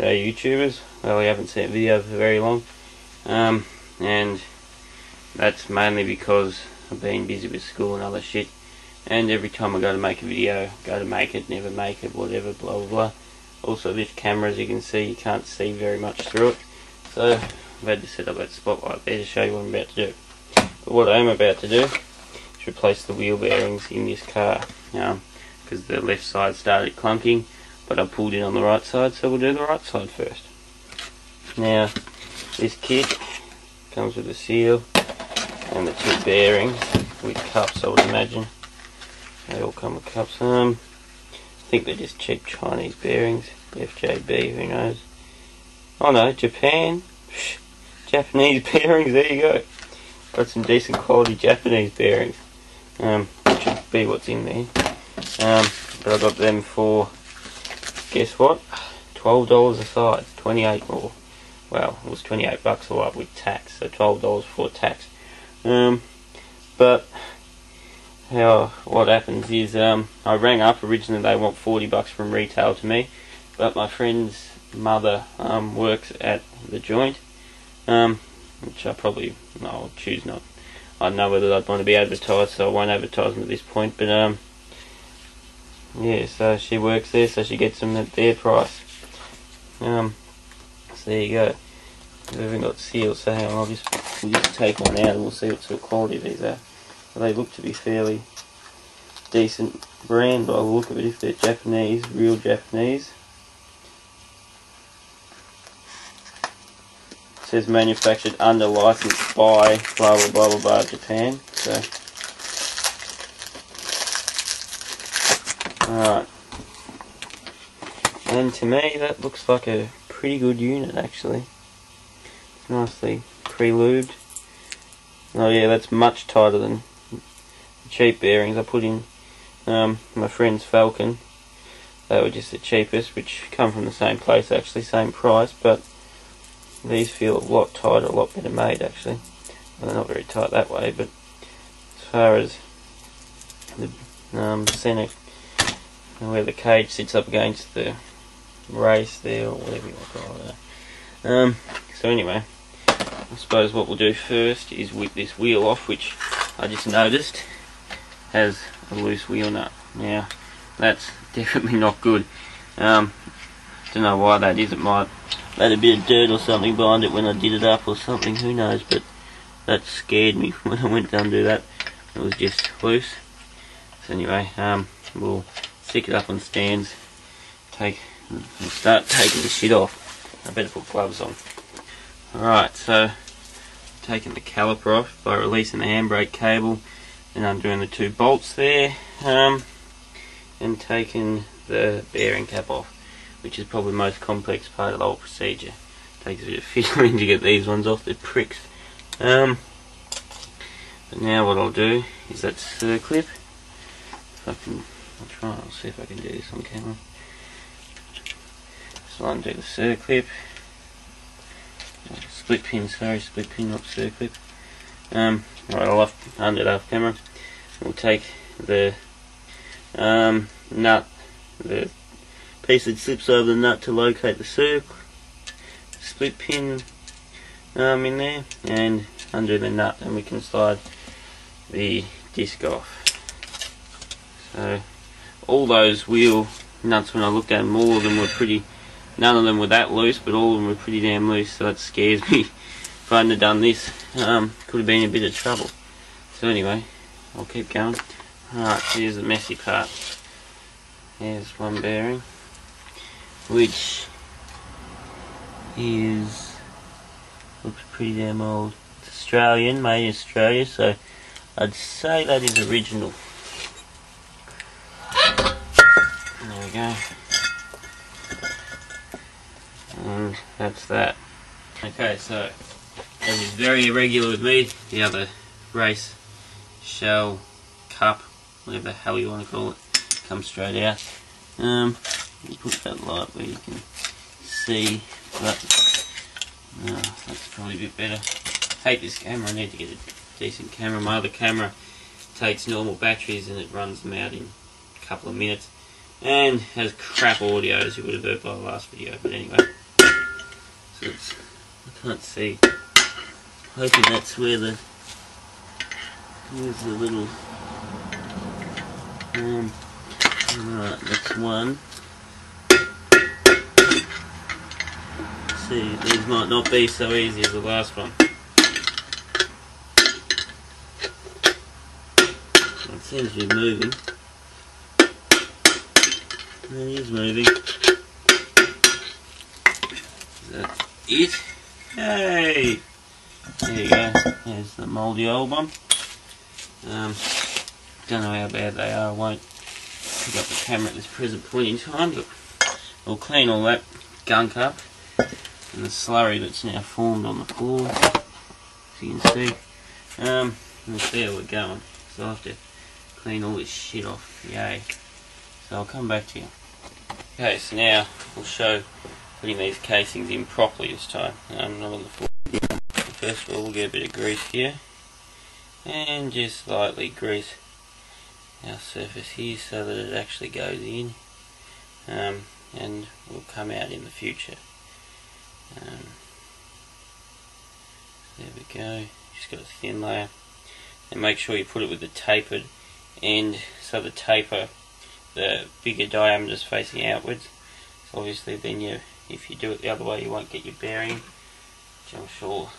YouTubers. Well, we haven't seen a video for very long, and that's mainly because I've been busy with school and other shit, and every time I go to make a video, go to make it, never make it, whatever, blah blah blah. Also, this camera, as you can see, you can't see very much through it, so I've had to set up that spotlight there to show you what I'm about to do. But what I am about to do is replace the wheel bearings in this car, because the left side started clunking, but I pulled in on the right side, so we'll do the right side first. Now, this kit comes with a seal and the two bearings with cups, I would imagine. They all come with cups. I think they're just cheap Chinese bearings, FJB, who knows. Oh no, Japan, Japanese bearings, there you go. Got some decent quality Japanese bearings, which should be what's in there. But I got them for, guess what, $12 a side, 28 or, well, it was 28 bucks a lot with tax, so $12 before tax. But what happens is, I rang up. Originally they want 40 bucks from retail to me, but my friend's mother works at the joint, which I'll choose not. I don't know whether I'd want to be advertised, so I won't advertise them at this point, but yeah, so she works there, so she gets them at their price. So there you go. We've even got seals, so hang on, we'll just take one out and we'll see what sort of quality these are. Well, they look to be fairly decent brand by the look of it, if they're Japanese, real Japanese. It says manufactured under license by blah blah blah blah blah Japan. So alright. And to me that looks like a pretty good unit actually. It's nicely pre-lubed. Oh yeah, that's much tighter than the cheap bearings I put in my friend's Falcon. They were just the cheapest, which come from the same place actually, same price, but these feel a lot tighter, a lot better made actually. Well, they're not very tight that way, but as far as the centre, where the cage sits up against the race there, or whatever you want to call it. So anyway, I suppose what we'll do first is whip this wheel off, which I just noticed has a loose wheel nut. Now, that's definitely not good. Don't know why that is. It might have had a bit of dirt or something behind it when I did it up or something, who knows, but that scared me when I went to undo that. It was just loose. So anyway, we'll stick it up on stands, and start taking the shit off. I better put gloves on. Alright, so taking the caliper off by releasing the handbrake cable and undoing the two bolts there, and taking the bearing cap off, which is probably the most complex part of the whole procedure. Takes a bit of fiddling to get these ones off, they're pricks. But now what I'll do is that circlip. I'll see if I can do this on camera. So I'll undo the circlip. Split pin, not circlip. Right, I'll undo it off camera. We'll take the nut, the piece that slips over the nut to locate the split pin in there, and undo the nut, and we can slide the disc off. So all those wheel nuts, when I looked at them, all of them were pretty, none of them were that loose, but all of them were pretty damn loose, so that scares me. If I hadn't have done this, could have been in a bit of trouble. So anyway, I'll keep going. Alright, here's the messy part. Here's one bearing, which looks pretty damn old. It's Australian, made in Australia, so I'd say that is original. There we go. And that's that. Okay, so as is very irregular with me, the other race shell cup, whatever the hell you want to call it, comes straight out. You put that light where you can see, but that's probably a bit better. I hate this camera, I need to get a decent camera. My other camera takes normal batteries and it runs them out in a couple of minutes, and has crap audio, as you would have heard by the last video, but anyway. So it's, I can't see. Hoping that's where the, here's the little, right, that's one. See, these might not be so easy as the last one. It seems to be moving. It is moving. Is that it? Hey! There you go. There's the mouldy old one. Don't know how bad they are. I won't pick up the camera at this present point in time, but we'll clean all that gunk up and the slurry that's now formed on the floor, as you can see. We'll see how we're going. So I'll have to clean all this shit off. Yay. So I'll come back to you. Okay, so now we'll show putting these casings in properly this time. Not on the floor. First of all, we'll get a bit of grease here and just lightly grease our surface here so that it actually goes in, and will come out in the future. There we go. Just got a thin layer, and make sure you put it with the tapered end, so the taper, the bigger diameter is facing outwards. So obviously then if you do it the other way, you won't get your bearing, which I'm sure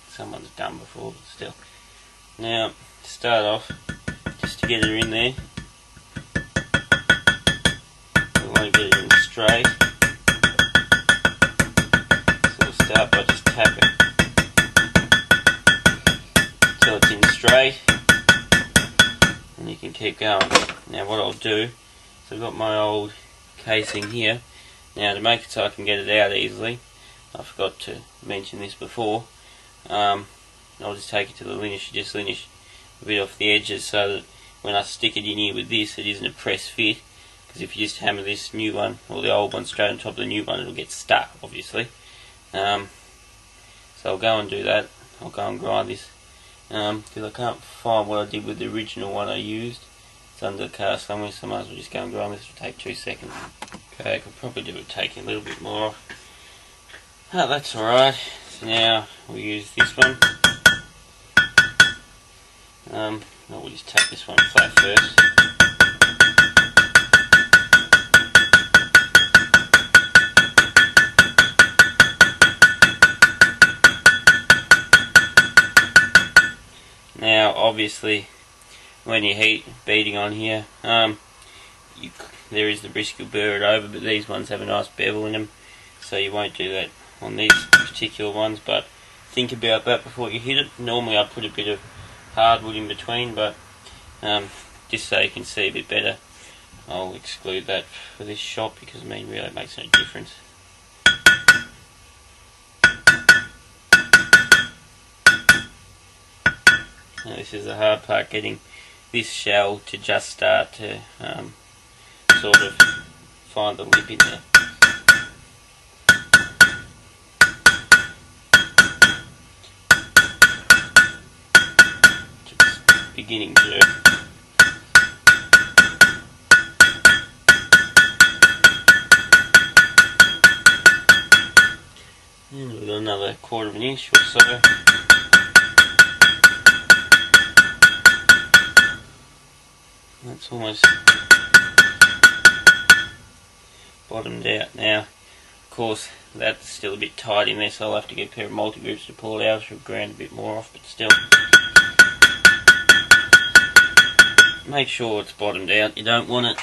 someone's done before, but still. Now, to start off, just to get it in there, we want to get it in straight, so we'll start by just tapping until it's in straight, and you can keep going. Now what I'll do, so I've got my old casing here. Now to make it so I can get it out easily, I forgot to mention this before, I'll just take it to the linish, just linish a bit off the edges so that when I stick it in here with this, it isn't a press fit, because if you just hammer this new one or the old one straight on top of the new one, it'll get stuck obviously. So I'll go and do that. I'll go and grind this, because I can't find what I did with the original one I used. It's under the car somewhere, so I might as well just go and grind this. It'll take 2 seconds. Okay, I could probably do it taking a little bit more off. Oh, that's alright. So now we'll use this one. We'll just tap this one flat first. Now obviously when you heat beating on here, there is the risk you'll burr it over, but these ones have a nice bevel in them, so you won't do that on these particular ones, but think about that before you hit it. Normally I'd put a bit of hardwood in between, but just so you can see a bit better, I'll exclude that for this shot, because I mean really it makes no difference. Now this is the hard part, getting this shell to just start to sort of find the lip in there. Just beginning to. And we've got another 1/4 of an inch or so. That's almost bottomed out now. Of course, that's still a bit tight in there, so I'll have to get a pair of multi-groups to pull it out, so I'll ground a bit more off, but still. Make sure it's bottomed out. You don't want it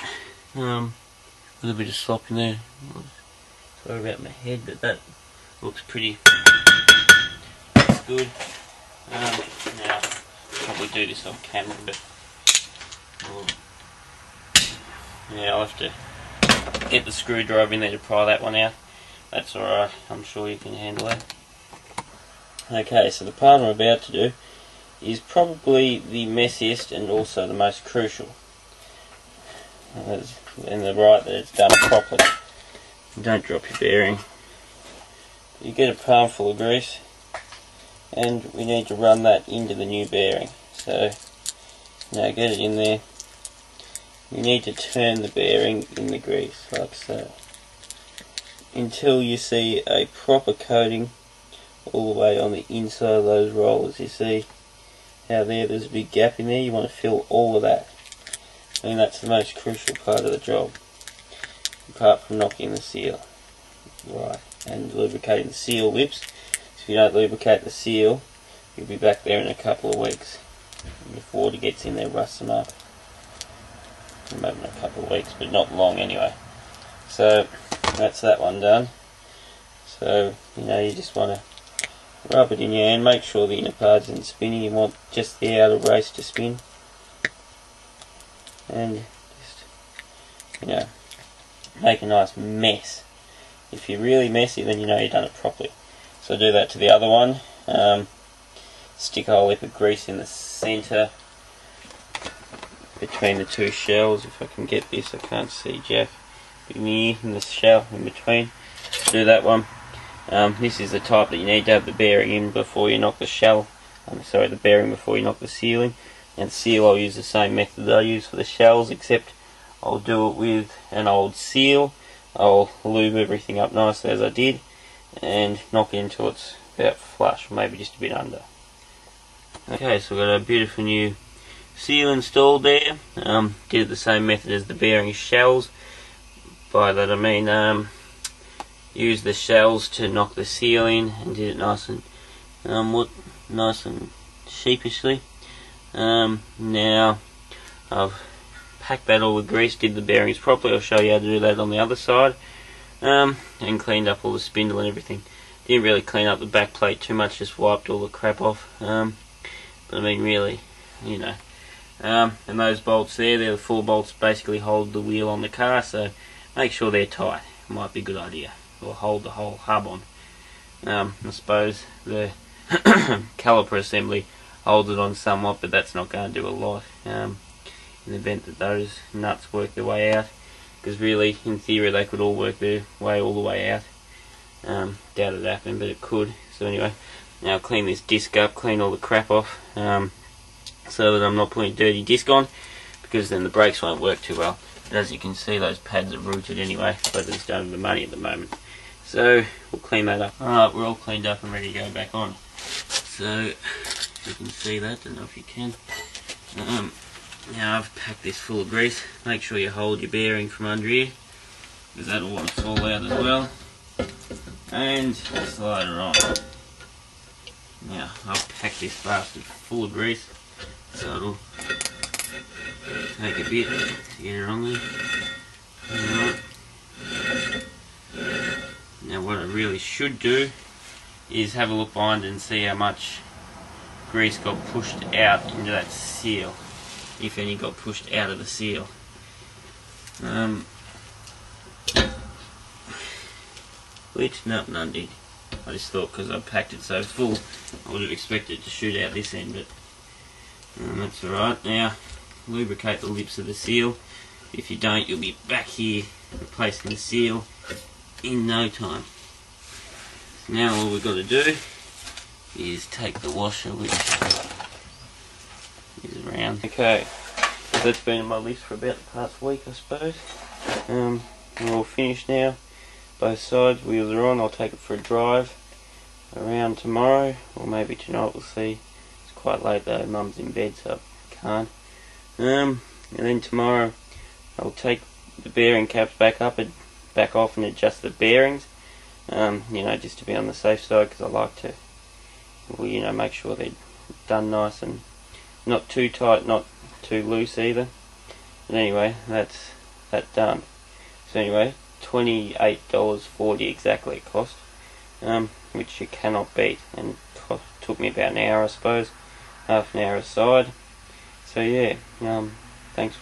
with a bit of slop in there. Sorry about my head, but that looks pretty. That's good. Now, I'll probably do this off camera, but yeah, I'll have to get the screwdriver in there to pry that one out. That's alright, I'm sure you can handle that. Okay, so the part I'm about to do is probably the messiest and also the most crucial. And the right that it's done properly. Don't drop your bearing. You get a palm full of grease, and we need to run that into the new bearing. So now get it in there. You need to turn the bearing in the grease like so. until you see a proper coating all the way on the inside of those rollers. You see how there's a big gap in there. You want to fill all of that. I mean, that's the most crucial part of the job, apart from knocking the seal right and lubricating the seal lips. If you don't lubricate the seal, you'll be back there in a couple of weeks. If water gets in there, rusts them up. Maybe in a couple of weeks, but not long anyway. So that's that one done. So you just want to rub it in your hand. Make sure the inner part isn't spinning. You want just the outer brace to spin, and just make a nice mess. If you're really messy, then you've done it properly. So do that to the other one. Stick a whole heap of grease in the centre between the two shells. If I can get this, I can't see Jeff. In the shell in between. Do that one. This is the type that you need to have the bearing in before you knock the shell. The bearing before you knock the seal in. And the seal, I'll use the same method that I use for the shells, except I'll do it with an old seal. I'll lube everything up nicely as I did, and knock it until it's about flush, or maybe just a bit under. Okay, so we've got a beautiful new seal installed there. Did it the same method as the bearing shells. By that I mean use the shells to knock the seal in, and did it nice and sheepishly. Now I've packed that all with grease, did the bearings properly. I'll show you how to do that on the other side, and cleaned up all the spindle and everything. Didn't really clean up the back plate too much, just wiped all the crap off. But I mean, really, and those bolts there, they're the 4 bolts basically hold the wheel on the car, so make sure they're tight. Might be a good idea. Or hold the whole hub on. I suppose the caliper assembly holds it on somewhat, but that's not going to do a lot in the event that those nuts work their way out, because really in theory they could all work their way all the way out. Doubt it happened, but it could. So anyway, now clean this disc up, clean all the crap off, so that I'm not putting a dirty disc on, because then the brakes won't work too well. But as you can see, those pads are rooted anyway, but I just don't have the money at the moment. So we'll clean that up. Alright, we're all cleaned up and ready to go back on. So you can see that, don't know if you can. Now I've packed this full of grease. Make sure you hold your bearing from under here, because that'll want to fall out as well. And slide it on. Now I've packed this bastard full of grease, so it'll take a bit to get it on there. Alright. Now what I really should do is have a look behind and see how much grease got pushed out into that seal, if any got pushed out of the seal. Which, no, none did. I just thought because I packed it so full, I would have expected it to shoot out this end, but that's alright. Now, lubricate the lips of the seal. If you don't, you'll be back here replacing the seal in no time. Now all we've got to do is take the washer, which is around. Okay, so that's been on my list for about the past week, I suppose. We're all finished now. Both sides, wheels are on. I'll take it for a drive around tomorrow, or maybe tonight, we'll see. It's quite late though, Mum's in bed, so I can't. And then tomorrow I'll take the bearing caps back off and adjust the bearings, just to be on the safe side, because I like to, make sure they're done nice and not too tight, not too loose either. But anyway, that's that done. So anyway, $28.40 exactly it cost, which you cannot beat, and took me about an hour, I suppose, half an hour aside. So yeah, thanks for watching.